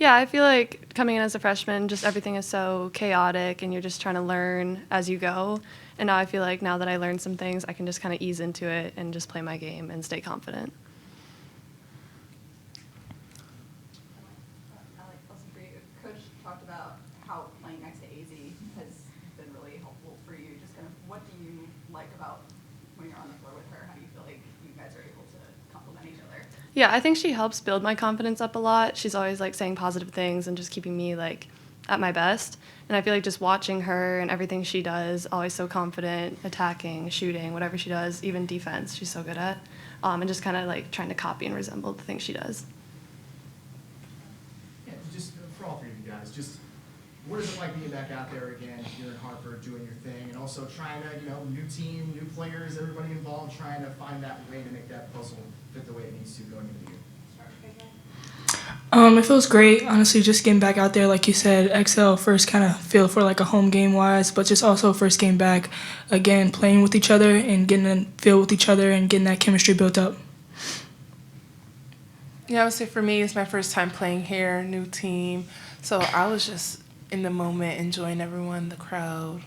Yeah, I feel like coming in as a freshman, just everything is so chaotic and you're just trying to learn as you go. And now I feel like now that I learned some things, I can just kind of ease into it and just play my game and stay confident. Allie, also for you, Coach talked about how playing next to AZ has been really helpful for you. Just kind of what do you like about when you're on the floor with her? How do you feel like you guys are able to complement each other? Yeah, I think she helps build my confidence up a lot. She's always like saying positive things and just keeping me like at my best. And I feel like just watching her and everything she does, always so confident, attacking, shooting, whatever she does, even defense, she's so good at. And just kind of like trying to copy and resemble the things she does. Yeah, just for all three of you guys, just what is it like being back out there again here in Hartford doing your thing, and also trying to, new team, new players, everybody involved, trying to find that way to make that puzzle fit the way it needs to going into the year? It feels great, honestly, just getting back out there, like you said, XL first kind of feel for like a home game wise, but just also first game back, again, playing with each other and getting a feel with each other and getting that chemistry built up. Yeah, I would say for me, it's my first time playing here, new team. So I was just in the moment, enjoying everyone, the crowd,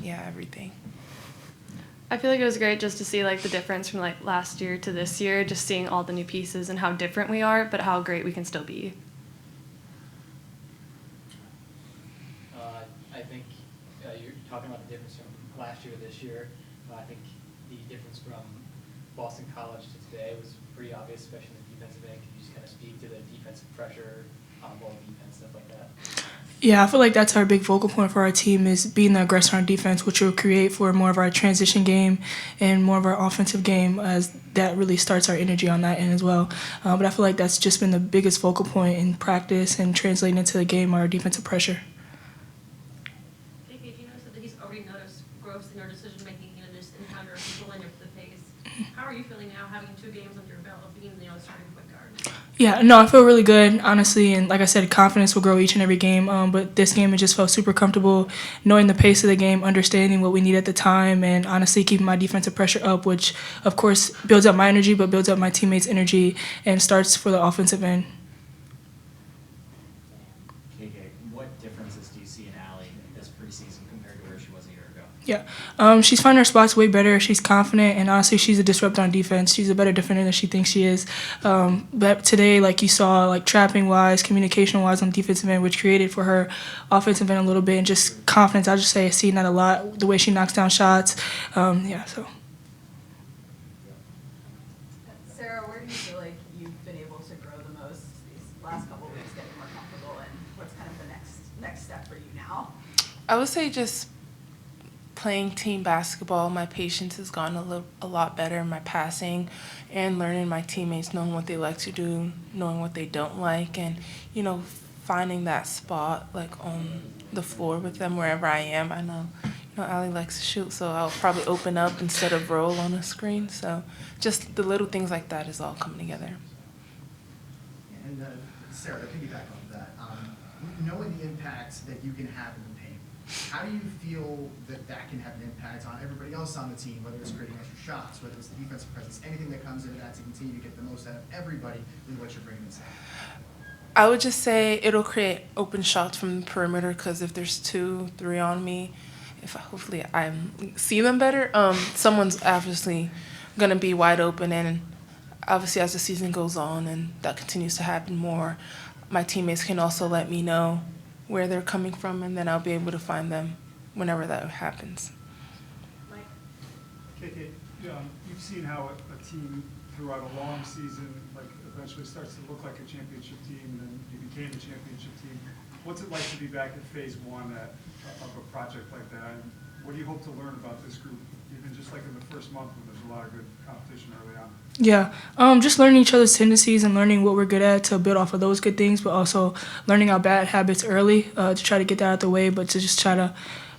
everything. I feel like it was great just to see like the difference from like last year to this year, just seeing all the new pieces and how different we are, but how great we can still be. I think you're talking about the difference from last year to this year. I think the difference from Boston College to today was pretty obvious, especially in the defensive end. Can you just kind of speak to the defensive pressure, on-ball defense, stuff like that? Yeah, I feel like that's our big focal point for our team is being the aggressor on defense, which will create for more of our transition game and more of our offensive game as that really starts our energy on that end as well. But I feel like that's just been the biggest focal point in practice and translating into the game, our defensive pressure. JK, you noticed that he's already noticed growth in your decision-making and just in how you're controlling the pace. How are you feeling now having 2 games under your belt of being the starting point guard? Yeah, no, I feel really good, honestly, and like I said, confidence will grow each and every game, but this game, it just felt super comfortable, knowing the pace of the game, understanding what we need at the time, and honestly keeping my defensive pressure up, which, of course, builds up my energy, but builds up my teammates' energy and starts for the offensive end. KK, what differences do you see in Allie this preseason compared to where she was a year ago? Yeah, she's finding her spots way better. She's confident, and honestly, she's a disruptor on defense. She's a better defender than she thinks she is. But today, like you saw, like trapping-wise, communication-wise on defensive end, which created for her offensive end a little bit, and just confidence. I'll just say I've seen that a lot, the way she knocks down shots. So. Serah, where do you feel like you've been able to grow the most these last couple of weeks, getting more comfortable, and what's kind of the next step for you now? I would say just playing team basketball, my patience has gotten a lot better, my passing, and learning my teammates, knowing what they like to do, knowing what they don't like, and, finding that spot, like, on the floor with them wherever I am. I know, Allie likes to shoot, so I'll probably open up instead of roll on a screen. So just the little things like that is all coming together. And Serah, to piggyback on that, knowing the impact that you can have in the paint, how do you feel that can have an impact on everybody else on the team, whether it's creating extra shots, whether it's the defensive presence, anything that comes into that to continue to get the most out of everybody with what you're bringing inside? I would just say it'll create open shots from the perimeter because if there's 2, 3 on me, hopefully I see them better, someone's obviously going to be wide open. And obviously as the season goes on and that continues to happen more, my teammates can also let me know where they're coming from, and then I'll be able to find them whenever that happens. Mike? KK, you've seen how a team throughout a long season eventually starts to look like a championship team, and then you became a championship team. What's it like to be back at phase 1 of a project like that? And what do you hope to learn about this group, even just like in the first month when there's a lot of good competition early on? Yeah, just learning each other's tendencies and learning what we're good at to build off of those good things, but also learning our bad habits early to try to get that out of the way, but to just try to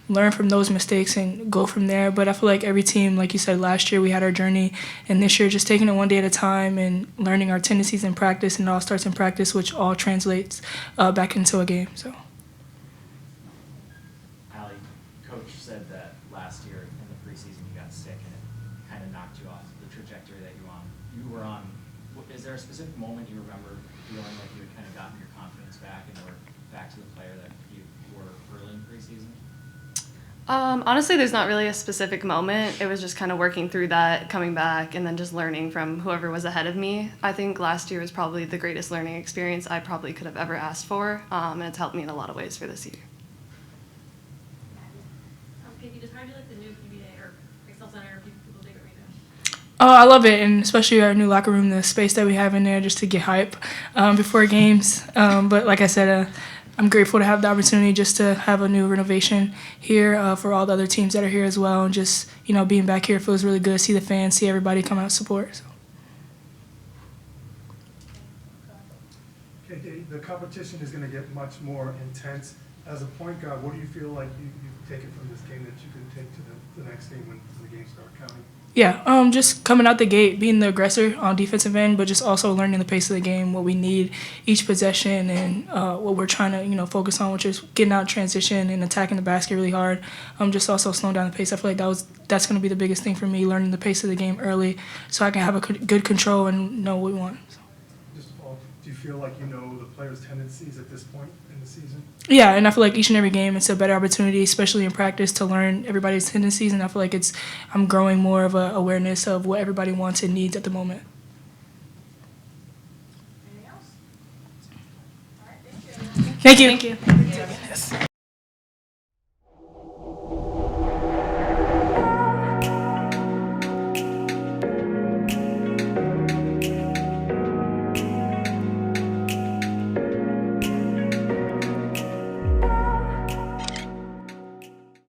learn from those mistakes and go from there. But I feel like every team, like you said, last year we had our journey, and this year just taking it one day at a time and learning our tendencies in practice, and it all starts in practice, which all translates back into a game. So. Allie, Coach said that last year in the preseason you got sick and it kind of knocked you off the trajectory that you were on Is there a specific moment you remember feeling like you had kind of gotten your confidence back and were back to the player that you were early in preseason? Honestly, there's not really a specific moment. It was just kind of working through that, coming back, and then just learning from whoever was ahead of me. I think last year was probably the greatest learning experience I probably could have ever asked for, and it's helped me in a lot of ways for this year. Katie, just how do you like the new PBA or Excel Center, people's favorite arena? I love it, and especially our new locker room, the space that we have in there just to get hype before games. But like I said, I'm grateful to have the opportunity just to have a new renovation here for all the other teams that are here as well. And just, being back here feels really good. See the fans, see everybody come out and support. So. Okay, the competition is going to get much more intense. As a point guard, what do you feel like you've taken from this game that you can take to the next game when the games start counting? Yeah, just coming out the gate, being the aggressor on defensive end, but just also learning the pace of the game, what we need each possession, and what we're trying to focus on, which is getting out in transition and attacking the basket really hard. Just also slowing down the pace. I feel like that's going to be the biggest thing for me, learning the pace of the game early, so I can have a good control and know what we want. So. Just do you feel like you know the players' tendencies at this point in the season? Yeah, and I feel like each and every game it's a better opportunity, especially in practice, to learn everybody's tendencies, and I feel like I'm growing more of an awareness of what everybody wants and needs at the moment. Anything else? All right, thank you. Thank you. Thank you.